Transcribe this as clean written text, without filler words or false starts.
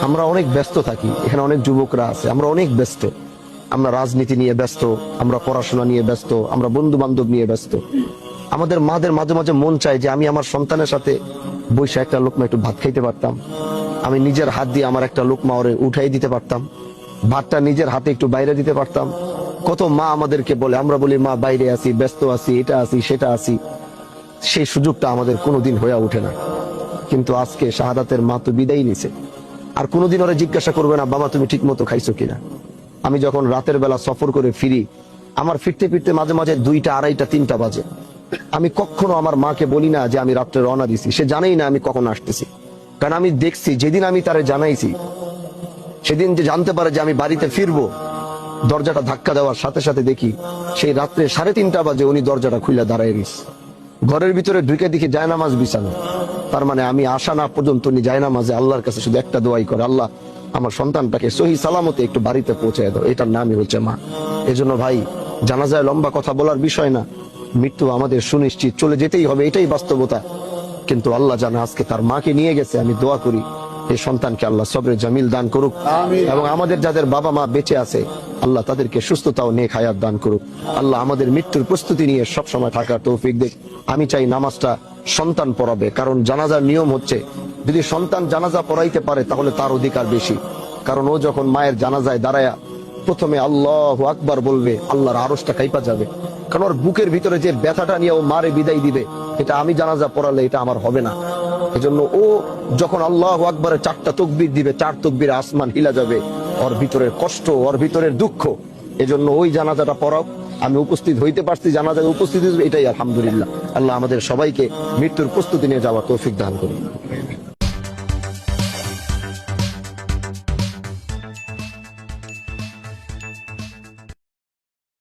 আমরা অনেক ব্যস্ত থাকি, এখানে অনেক যুবকরা আছে, আমরা অনেক ব্যস্ত। আমরা রাজনীতি নিয়ে ব্যস্ত, আমরা পড়াশোনা নিয়ে ব্যস্ত, আমরা বন্ধু বান্ধব নিয়ে ব্যস্ত। আমাদের মাদের মাঝে মাঝে মন চায় যে আমি আমার সন্তানের সাথে বসে একটা লোকমা একটু ভাত খাইতে পারতাম, আমি নিজের হাত দিয়ে আমার একটা লোকমা ওরে উঠাই দিতে পারতাম, ভাতটা নিজের হাতে একটু বাইরে দিতে পারতাম। কত মা আমাদেরকে বলে, আমরা বলি মা বাইরে আছি, ব্যস্ত আছি, এটা আছি সেটা আছি, সেই সুযোগটা আমাদের কোনোদিন হয়ে ওঠে না। কিন্তু আজকে শাহাদাতের মা তো বিদায় নিছে, আর কোনোদিন ওরা জিজ্ঞাসা করবে না বাবা তুমি ঠিক মতো খাইছো কিনা। আমি যখন রাতের বেলা সফর করে ফিরি, আমার ফিরতে ফিরতে মাঝে মাঝে 2টা, 2:30, 3টা বাজে। আমি কখনো আমার মাকে বলি না যে আমি রাত্রে রওনা দিছি, সে জানেই না আমি কখন আসতেছি। কারণ আমি দেখছি যেদিন আমি তারে জানাইছি, সেদিন যে জানতে পারে যে আমি বাড়িতে ফিরবো, দরজাটা ধাক্কা দেওয়ার সাথে সাথে দেখি সেই রাত্রে 3:30 বাজে উনি দরজাটা খুলে দাঁড়ায় গেছে। ঘরের ভিতরে ঢুকে দেখি জায়নামাজ বিছানো। তার মানে আমি আসা না পর্যন্ত উনি জায়নামাজে আল্লাহর কাছে শুধু একটা দোয়াই করে, আল্লাহ আমার সন্তানটাকে সহি সালামতে একটু বাড়িতে পৌঁছে দাও। এটার নামই হচ্ছে মা। এজন্য ভাই, জানাজায় লম্বা কথা বলার বিষয় না, মৃত্যু আমাদের সুনিশ্চিত, চলে যেতেই হবে, এটাই বাস্তবতা। কিন্তু আল্লাহ জানে আজকে তার মাকে নিয়ে গেছে। আমি দোয়া করি এই সন্তানকে আল্লাহ সবরে জামিল দান করুক, এবং আমাদের যাদের বাবা মা বেঁচে আছে আল্লাহ তাদেরকে সুস্থতা ও নেক হায়াত দান করুক। আল্লাহ আমাদের মৃত্যুর প্রস্তুতি নিয়ে সব সময় থাকার তৌফিক দেখ। আমি চাই নামাজটা সন্তান পড়াবে, কারণ জানাজার নিয়ম হচ্ছে যদি সন্তান জানাজা পড়াইতে পারে তাহলে তার অধিকার বেশি। কারণ ও যখন মায়ের জানাজায় দাঁড়ায়া প্রথমে আল্লাহু আকবার বলবে, আল্লাহর আরশটা কাইপা যাবে। কারণ ওর বুকের ভিতরে যে ব্যথাটা নিয়ে ও মারে বিদায় দিবে, এটা আমি জানাজা পড়ালে এটা আমার হবে না। এজন্য ও যখন আল্লাহু আকবারে 4টা তাকবীর দিবে, 4 তাকবীরে আসমান হিলা যাবে, ওর ভিতরের কষ্ট, ওর ভিতরের দুঃখ। এজন্য ওই জানাজাটা পড়াও। আমি উপস্থিত হইতে পারছি, জানাজায় উপস্থিত, এটাই আলহামদুলিল্লাহ। আল্লাহ আমাদের সবাইকে মৃত্যুর প্রস্তুতি নিয়ে যাওয়ার তৌফিক দান করুন।